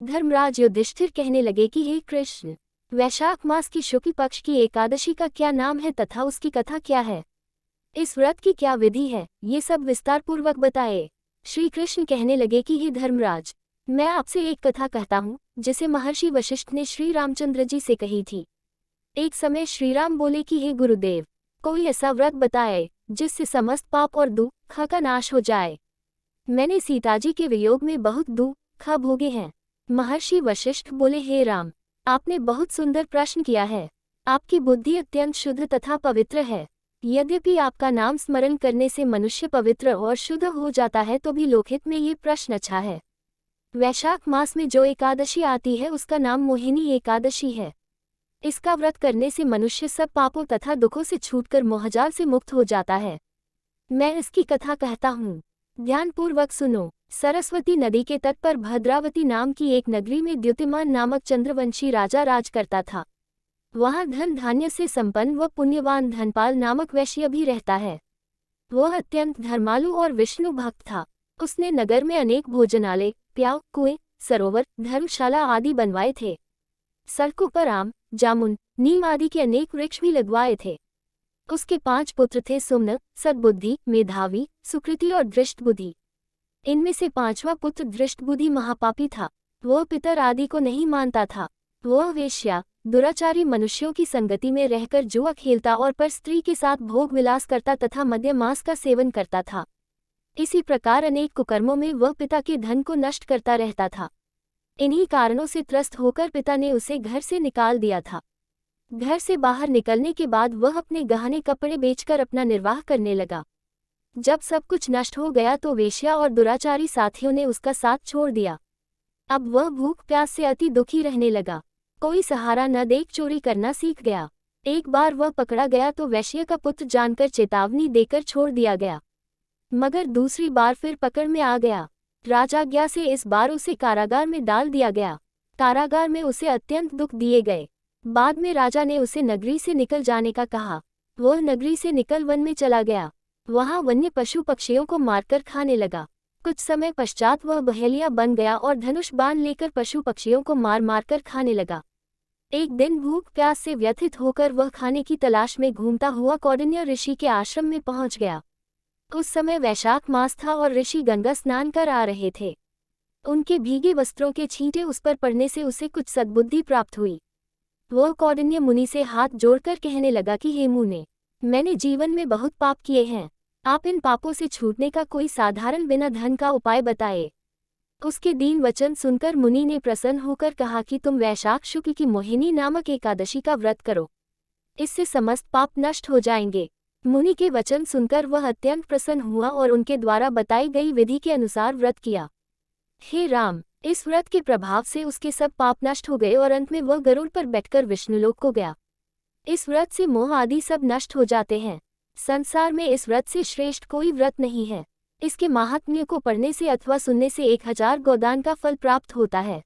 धर्मराज युधिष्ठिर कहने लगे कि हे कृष्ण, वैशाख मास की शुक्ल पक्ष की एकादशी का क्या नाम है तथा उसकी कथा क्या है? इस व्रत की क्या विधि है, ये सब विस्तार पूर्वक बताए। श्री कृष्ण कहने लगे कि हे धर्मराज, मैं आपसे एक कथा कहता हूँ जिसे महर्षि वशिष्ठ ने श्री रामचंद्र जी से कही थी। एक समय श्री राम बोले कि हे गुरुदेव, कोई ऐसा व्रत बताए जिससे समस्त पाप और दुख का नाश हो जाए। मैंने सीताजी के वियोग में बहुत दुख भोगे हैं। महर्षि वशिष्ठ बोले, हे राम, आपने बहुत सुंदर प्रश्न किया है। आपकी बुद्धि अत्यंत शुद्ध तथा पवित्र है। यद्यपि आपका नाम स्मरण करने से मनुष्य पवित्र और शुद्ध हो जाता है, तो भी लोकहित में ये प्रश्न अच्छा है। वैशाख मास में जो एकादशी आती है उसका नाम मोहिनी एकादशी है। इसका व्रत करने से मनुष्य सब पापों तथा दुखों से छूटकर मोहजाल से मुक्त हो जाता है। मैं इसकी कथा कहता हूँ, ध्यानपूर्वक सुनो। सरस्वती नदी के तट पर भद्रावती नाम की एक नगरी में द्युतिमान नामक चंद्रवंशी राजा राज करता था। वहाँ धन धान्य से संपन्न व पुण्यवान धनपाल नामक वैश्य भी रहता है। वह अत्यंत धर्मालु और विष्णु भक्त था। उसने नगर में अनेक भोजनालय, प्याऊ, कुएं, सरोवर, धर्मशाला आदि बनवाए थे। सड़कों पर आम, जामुन, नीम आदि के अनेक वृक्ष भी लगवाए थे। उसके 5 पुत्र थे, सुमन, सद्बुद्धि, मेधावी, सुकृति और दृष्टबुद्धि। इनमें से 5वां पुत्र दृष्टबुद्धि महापापी था। वह पितर आदि को नहीं मानता था। वह वेश्या, दुराचारी मनुष्यों की संगति में रहकर जुआ खेलता और पर स्त्री के साथ भोग विलास करता तथा मद्य मांस का सेवन करता था। इसी प्रकार अनेक कुकर्मों में वह पिता के धन को नष्ट करता रहता था। इन्हीं कारणों से त्रस्त होकर पिता ने उसे घर से निकाल दिया था। घर से बाहर निकलने के बाद वह अपने गहने कपड़े बेचकर अपना निर्वाह करने लगा। जब सब कुछ नष्ट हो गया तो वेश्या और दुराचारी साथियों ने उसका साथ छोड़ दिया। अब वह भूख प्यास से अति दुखी रहने लगा। कोई सहारा न देख चोरी करना सीख गया। एक बार वह पकड़ा गया तो वैश्य का पुत्र जानकर चेतावनी देकर छोड़ दिया गया, मगर दूसरी बार फिर पकड़ में आ गया। राजाज्ञा से इस बार उसे कारागार में डाल दिया गया। कारागार में उसे अत्यंत दुख दिए गए। बाद में राजा ने उसे नगरी से निकल जाने का कहा। वह नगरी से निकल वन में चला गया। वहाँ वन्य पशु पक्षियों को मारकर खाने लगा। कुछ समय पश्चात वह बहेलिया बन गया और धनुष बाण लेकर पशु पक्षियों को मार मार कर खाने लगा। एक दिन भूख प्यास से व्यथित होकर वह खाने की तलाश में घूमता हुआ कौंडिन्य ऋषि के आश्रम में पहुंच गया। उस समय वैशाख मास था और ऋषि गंगा स्नान कर आ रहे थे। उनके भीगे वस्त्रों के छींटे उस पर पड़ने से उसे कुछ सद्बुद्धि प्राप्त हुई। वह कौंडिन्य मुनि से हाथ जोड़कर कहने लगा कि हे मुने, मैंने जीवन में बहुत पाप किए हैं। आप इन पापों से छूटने का कोई साधारण बिना धन का उपाय बताए। उसके दीन वचन सुनकर मुनि ने प्रसन्न होकर कहा कि तुम वैशाख शुक्ल की मोहिनी नामक एकादशी का व्रत करो। इससे समस्त पाप नष्ट हो जाएंगे। मुनि के वचन सुनकर वह अत्यंत प्रसन्न हुआ और उनके द्वारा बताई गई विधि के अनुसार व्रत किया। हे राम, इस व्रत के प्रभाव से उसके सब पाप नष्ट हो गए और अंत में वह गरुड़ पर बैठकर विष्णुलोक को गया। इस व्रत से मोह आदि सब नष्ट हो जाते हैं। संसार में इस व्रत से श्रेष्ठ कोई व्रत नहीं है। इसके महात्म्य को पढ़ने से अथवा सुनने से 1000 गोदान का फल प्राप्त होता है।